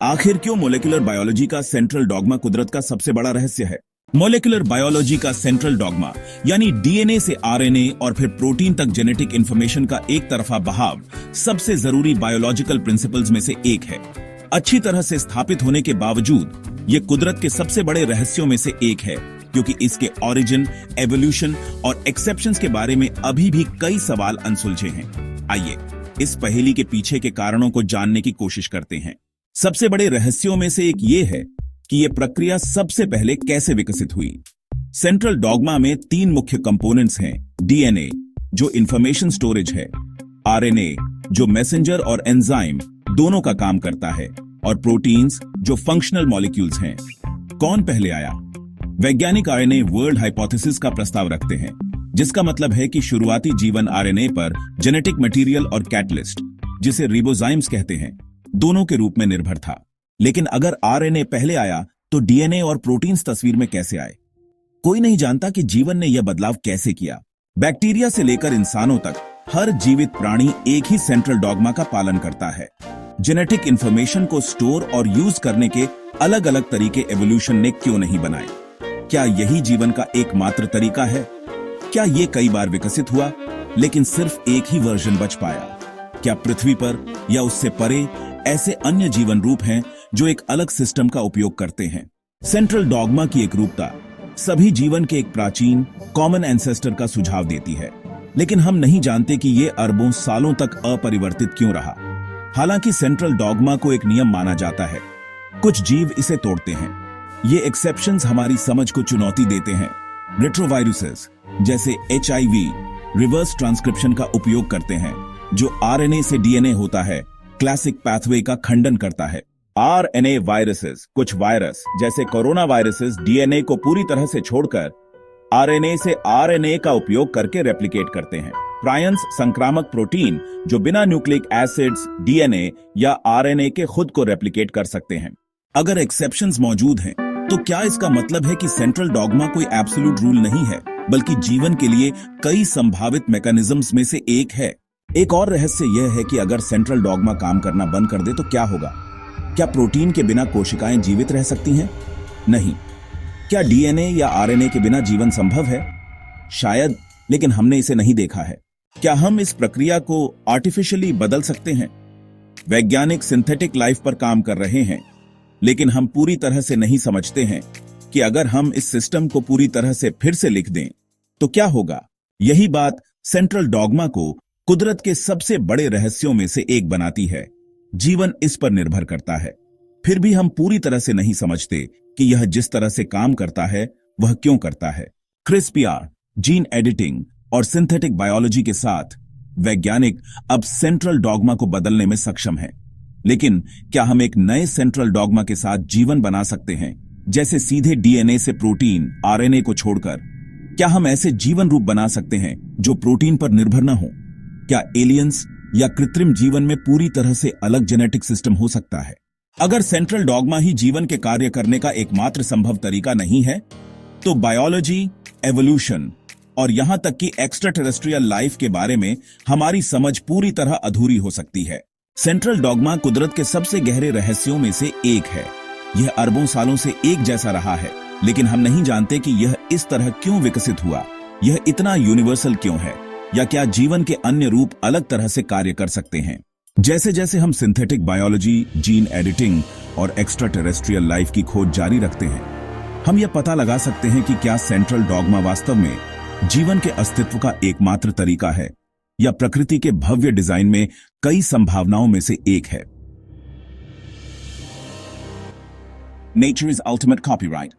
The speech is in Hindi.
आखिर क्यों मॉलिक्यूलर बायोलॉजी का सेंट्रल डॉगमा कुदरत का सबसे बड़ा रहस्य है? मॉलिक्यूलर बायोलॉजी का सेंट्रल डॉगमा यानी डीएनए से आरएनए और फिर प्रोटीन तक जेनेटिक इंफॉर्मेशन का एक तरफा बहाव सबसे जरूरी बायोलॉजिकल प्रिंसिपल्स में से एक है। अच्छी तरह से स्थापित होने के बावजूद ये कुदरत के सबसे बड़े रहस्यों में से एक है, क्योंकि इसके ओरिजिन, एवोल्यूशन और एक्सेप्शंस के बारे में अभी भी कई सवाल अनसुलझे हैं। आइए इस पहेली के पीछे के कारणों को जानने की कोशिश करते हैं। सबसे बड़े रहस्यों में से एक ये है कि यह प्रक्रिया सबसे पहले कैसे विकसित हुई। सेंट्रल डॉगमा में तीन मुख्य कंपोनेंट्स हैं। डीएनए जो इंफॉर्मेशन स्टोरेज है, आरएनए जो मैसेंजर और एंजाइम दोनों का काम करता है, और प्रोटीन्स जो फंक्शनल मॉलिक्यूल्स हैं। कौन पहले आया? वैज्ञानिक आरएनए वर्ल्ड हाइपोथेसिस का प्रस्ताव रखते हैं, जिसका मतलब है कि शुरुआती जीवन आरएनए पर जेनेटिक मटेरियल और कैटलिस्ट, जिसे रिबोजाइम्स कहते हैं, दोनों के रूप में निर्भर था। लेकिन अगर आरएनए पहले आया तो डीएनए और प्रोटीन्स तस्वीर में कैसे आए? कोई नहीं जानता कि जीवन ने यह बदलाव कैसे किया। बैक्टीरिया से लेकर इंसानों तक हर जीवित प्राणी एक ही सेंट्रल डॉगमा का पालन करता है। जेनेटिक इंफॉर्मेशन को स्टोर और यूज करने के अलग अलग तरीके एवोल्यूशन ने क्यों नहीं बनाए? क्या यही जीवन का एकमात्र तरीका है? क्या ये कई बार विकसित हुआ लेकिन सिर्फ एक ही वर्जन बच पाया? क्या पृथ्वी पर या उससे परे ऐसे अन्य जीवन रूप हैं जो एक अलग सिस्टम का उपयोग करते हैं? सेंट्रल डॉगमा की एकरूपता सभी जीवन के एक प्राचीन कॉमन एंसेस्टर का सुझाव देती है, लेकिन हम नहीं जानते कि ये अरबों सालों तक अपरिवर्तित क्यों रहा। हालांकि सेंट्रल डॉगमा को एक नियम माना जाता है, कुछ जीव इसे तोड़ते हैं। ये एक्सेप्शंस हमारी समझ को चुनौती देते हैं। रेट्रोवायरसेस जैसे HIV रिवर्स ट्रांसक्रिप्शन का उपयोग करते हैं, जो आरएनए से डीएनए होता है, क्लासिक पाथवे का खंडन करता है। आरएनए वायरसेस, कुछ वायरस जैसे कोरोना वायरसेस डीएनए को पूरी तरह से छोड़कर आरएनए से आरएनए का उपयोग करके रेप्लिकेट करते हैं। प्रायंस संक्रामक प्रोटीन जो बिना न्यूक्लिक एसिड्स, डीएनए या आरएनए के खुद को रेप्लिकेट कर सकते हैं। अगर एक्सेप्शंस मौजूद हैं, तो क्या इसका मतलब है कि सेंट्रल डॉगमा कोई एब्सोल्यूट रूल नहीं है, बल्कि जीवन के लिए कई संभावित मैकेनिज्म्स में से एक है? एक और रहस्य यह है कि अगर सेंट्रल डॉगमा काम करना बंद कर दे तो क्या होगा? क्या प्रोटीन के बिना कोशिकाएं जीवित रह सकती हैं? नहीं। क्या डीएनए या आरएनए के बिना जीवन संभव है? शायद, लेकिन हमने इसे नहीं देखा है। क्या हम इस प्रक्रिया को आर्टिफिशियली बदल सकते हैं? वैज्ञानिक सिंथेटिक लाइफ पर काम कर रहे हैं, लेकिन हम पूरी तरह से नहीं समझते हैं कि अगर हम इस सिस्टम को पूरी तरह से फिर से लिख दें तो क्या होगा। यही बात सेंट्रल डॉगमा को कुदरत के सबसे बड़े रहस्यों में से एक बनाती है। जीवन इस पर निर्भर करता है, फिर भी हम पूरी तरह से नहीं समझते कि यह जिस तरह से काम करता है वह क्यों करता है। क्रिस्पीआर, जीन एडिटिंग और सिंथेटिक बायोलॉजी के साथ वैज्ञानिक अब सेंट्रल डॉगमा को बदलने में सक्षम हैं। लेकिन क्या हम एक नए सेंट्रल डॉगमा के साथ जीवन बना सकते हैं, जैसे सीधे डीएनए से प्रोटीन, आरएनए को छोड़कर? क्या हम ऐसे जीवन रूप बना सकते हैं जो प्रोटीन पर निर्भर न हो? क्या एलियंस या कृत्रिम जीवन में पूरी तरह से अलग जेनेटिक सिस्टम हो सकता है? अगर सेंट्रल डॉगमा ही जीवन के कार्य करने का एकमात्र संभव तरीका नहीं है, तो बायोलॉजी, एवोल्यूशन और यहां तक कि एक्स्ट्रा टेरेस्ट्रियल लाइफ के बारे में हमारी समझ पूरी तरह अधूरी हो सकती है। सेंट्रल डॉगमा कुदरत के सबसे गहरे रहस्यों में से एक है। यह अरबों सालों से एक जैसा रहा है, लेकिन हम नहीं जानते कि यह इस तरह क्यों विकसित हुआ। यह इतना यूनिवर्सल क्यों है? या क्या जीवन के अन्य रूप अलग तरह से कार्य कर सकते हैं? जैसे जैसे हम सिंथेटिक बायोलॉजी, जीन एडिटिंग और एक्स्ट्रा टेरेस्ट्रियल लाइफ की खोज जारी रखते हैं, हम यह पता लगा सकते हैं कि क्या सेंट्रल डॉगमा वास्तव में जीवन के अस्तित्व का एकमात्र तरीका है, या प्रकृति के भव्य डिजाइन में कई संभावनाओं में से एक है। Nature is ultimate copyright.